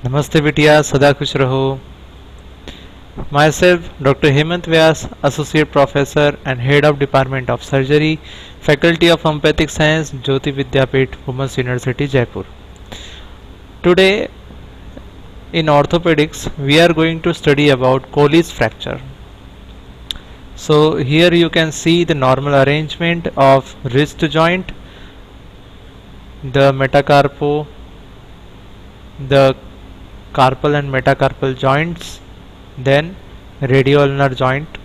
नमस्ते बिटिया, सदा खुश रहो। Myself, Dr. Hemant Vyas, Associate Professor and Head of Department of Surgery, Faculty of Homeopathic Science, JAYOTI VIDYAPEETH, Women's University, Jaipur. Today, in orthopedics, we are going to study about Colles fracture. So here you can see the normal arrangement of wrist joint, the metacarpo, the carpal and metacarpal joints, then radioulnar joint.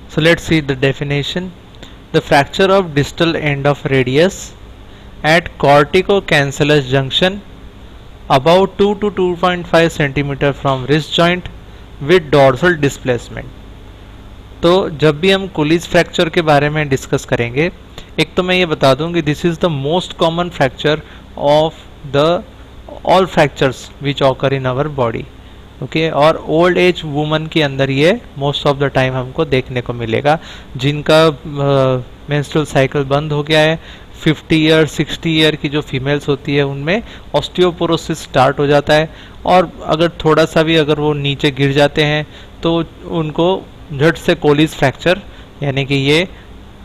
So let's see the definition. The fracture of distal end of radius at corticocancellous junction about 2 to 2.5 cm from wrist joint with dorsal displacement. तो जब भी हम कोलिस fracture के बारे में discuss करेंगे, एक तो मैं ये बता दूं कि this is the most common fracture of the all fractures which occur in our body, okay. और ओल्ड एज वुमन के अंदर ये मोस्ट ऑफ द टाइम हमको देखने को मिलेगा, जिनका मेंस्ट्रुअल साइकिल बंद हो गया है। 50 ईयर 60 ईयर की जो फीमेल्स होती है उनमें ऑस्टियोपोरोसिस स्टार्ट हो जाता है, और अगर थोड़ा सा भी अगर वो नीचे गिर जाते हैं तो उनको झट से कोलिस फ्रैक्चर, यानी कि ये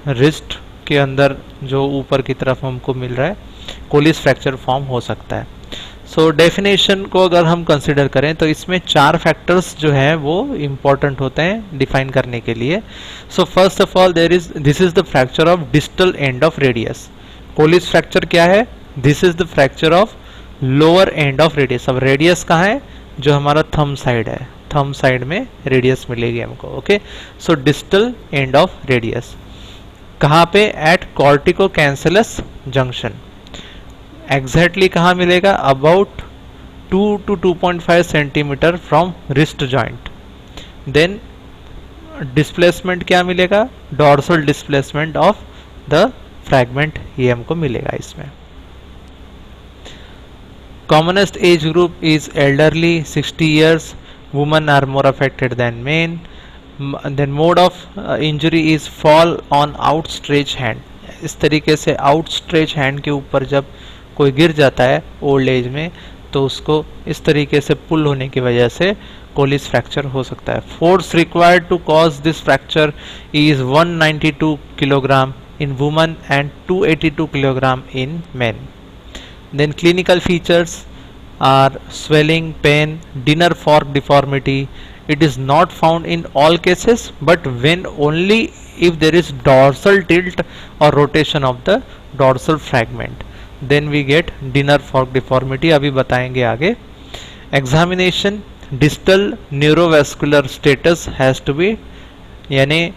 रिस्ट के अंदर जो ऊपर की तरफ हमको मिल रहा है, कोलिस फ्रैक्चर फॉर्म हो सकता है। सो डेफिनेशन को अगर हम कंसिडर करें तो इसमें 4 फैक्टर्स जो हैं वो इम्पोर्टेंट होते हैं डिफाइन करने के लिए। So first of all this is the fracture of distal end of radius. Colles fracture क्या है? This is the fracture of lower end of radius. अब रेडियस कहाँ है? जो हमारा थंब साइड है, थंब साइड में रेडियस मिलेगी हमको, okay. So distal end of radius कहाँ पे? At corticocancellous junction. एग्जैक्टली कहाँ मिलेगा? About 2 to 2.5 centimetre from wrist joint. Then displacement क्या मिलेगा? Dorsal displacement of the fragment, ये हमको मिलेगा इसमें। Commonest age group is elderly 60 years, women are more affected than men. Then mode of injury is fall on outstretched hand. इस तरीके से outstretched hand के ऊपर जब कोई गिर जाता है ओल्ड एज में तो उसको इस तरीके से पुल होने की वजह से कोलिस फ्रैक्चर हो सकता है। Force required to cause this fracture is 192 kilogram in woman and 282 kilogram in man. Then clinical features are swelling, pain, dinner fork deformity. It is not found in all cases, but when only if there is dorsal tilt or rotation of the dorsal fragment, then we get dinner fork deformity. अभी बताएंगे आगे। Examination, distal neurovascular status has to be, यानी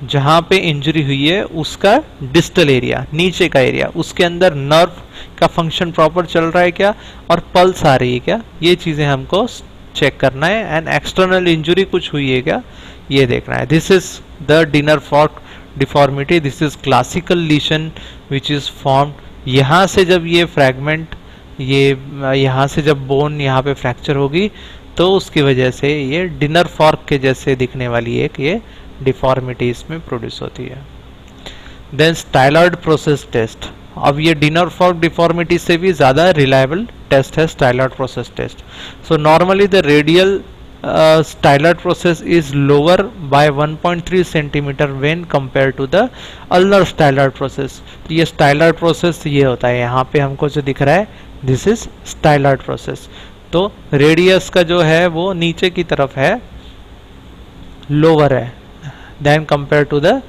जहाँ पे injury हुई है उसका distal area, नीचे का एरिया, उसके अंदर नर्व का फंक्शन प्रॉपर चल रहा है क्या, और पल्स आ रही है क्या, ये चीज़ें हमको चेक करना है। एंड एक्सटर्नल इंजरी कुछ हुई है क्या, ये देखना है। This is the dinner fork deformity. This is classical लीशन which is formed. यहाँ से जब ये फ्रैगमेंट, ये यहाँ से जब बोन यहाँ पे फ्रैक्चर होगी तो उसकी वजह से ये डिनर फॉर्क के जैसे दिखने वाली एक ये डिफॉर्मिटी इसमें प्रोड्यूस होती है। Then styloid process test. अब ये डिनर फॉर्क डिफॉर्मिटी से भी ज़्यादा रिलायबल टेस्ट है styloid process test. So normally the radial styloid process is lower by 1.3 centimetre when compare to the ulnar styloid process. ये स्टाइलॉइड प्रोसेस ये होता है, यहाँ पे हमको जो दिख रहा है दिस इज स्टाइलॉइड प्रोसेस। तो रेडियस का जो है वो नीचे की तरफ है, लोअर है then compare to the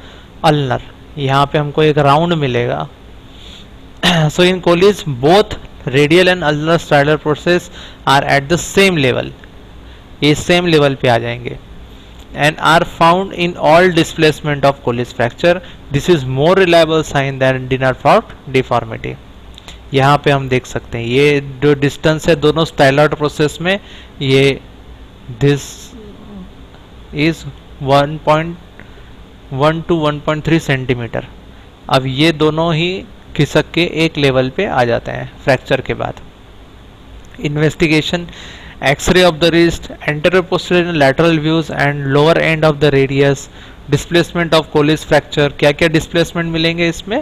ulnar. यहाँ पे हमको एक राउंड मिलेगा। So in Colles both radial and ulnar styloid process are at the same level, ये सेम लेवल पे आ जाएंगे। And are found in all displacement of Colles fracture. This is more reliable sign than dinner fork deformity. यहाँ पे हम देख सकते हैं ये जो डिस्टेंस है दोनों स्टाइलॉइड प्रोसेस में, ये दिस इज 1.1 to 1.3 सेंटीमीटर। अब ये दोनों ही खिसक के एक लेवल पे आ जाते हैं फ्रैक्चर के बाद। Investigation, X-ray of the wrist, anterior posterior lateral views and lower end of the radius, displacement of Colles fracture. क्या क्या डिस्प्लेसमेंट मिलेंगे इसमें?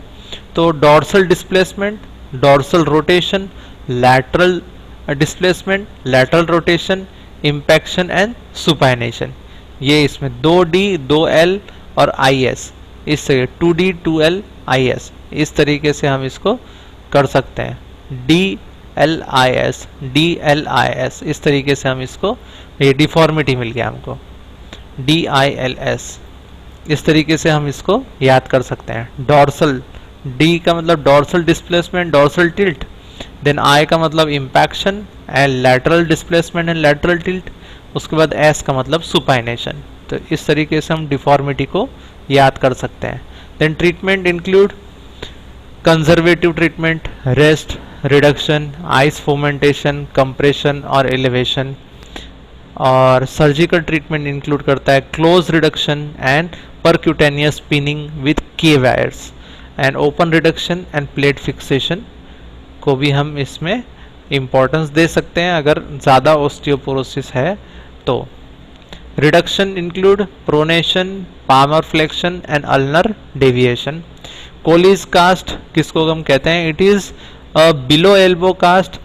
तो dorsal displacement, dorsal rotation, lateral displacement, lateral rotation, impaction and supination. ये इसमें 2D 2L और IS, इस 2D 2L IS, इस तरीके से हम इसको कर सकते हैं. DLIS DLIS, इस तरीके से हम इसको, ये डिफॉर्मिटी मिल गया हमको, DILS, इस तरीके से हम इसको याद कर सकते हैं. डॉर्सल, D का मतलब dorsal displacement, dorsal tilt, then I का मतलब impaction and lateral displacement and lateral tilt, उसके बाद S का मतलब सुपाइनेशन. तो इस तरीके से हम डिफॉर्मिटी को याद कर सकते हैं. Then treatment include conservative treatment, rest, reduction, ice fomentation, compression और एलिवेशन. और सर्जिकल ट्रीटमेंट इंक्लूड करता है close reduction and percutaneous pinning with K wires and open reduction and plate fixation को भी हम इसमें इम्पोर्टेंस दे सकते हैं अगर ज़्यादा ऑस्टियोपोरोसिस है तो. Reduction include pronation, palmar flexion and ulnar deviation. Colles cast किसको हम कहते हैं? It is below elbow cast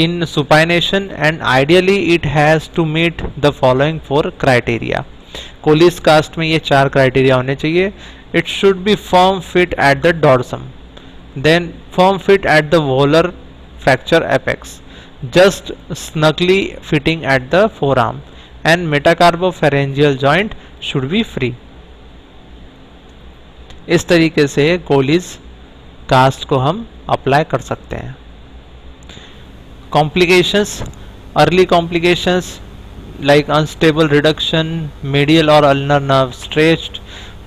in supination and ideally it has to meet the following 4 criteria. Colles cast में ये 4 criteria होने चाहिए. It should be firm fit at the dorsum, then firm fit at the volar fracture apex, just snugly fitting at the forearm, and metacarpopharyngeal joint should be free. इस तरीके से Colles cast को हम apply कर सकते हैं. Complications, early complications like unstable reduction, medial or ulnar nerve stretched,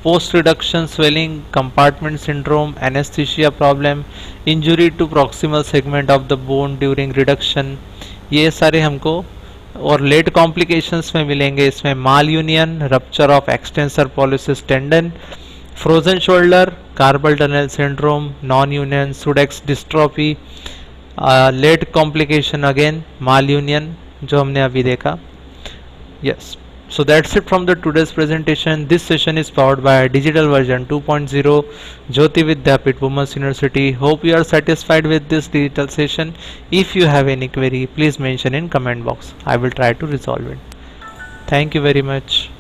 post-reduction swelling, compartment syndrome, anesthesia problem, injury to proximal segment of the bone during reduction, ये सारे हमको. और लेट कॉम्प्लिकेशंस में मिलेंगे इसमें malunion, rupture of extensor pollicis tendon, frozen shoulder, carpal tunnel syndrome, nonunion, Sudeck's dystrophy, late complication again malunion जो हमने अभी देखा. Yes, so that's it from the today's presentation. This session is powered by digital version 2.0 JAYOTI VIDYAPEETH Women's University. Hope you are satisfied with this digital session. If you have any query, please mention in comment box. I will try to resolve it. Thank you very much.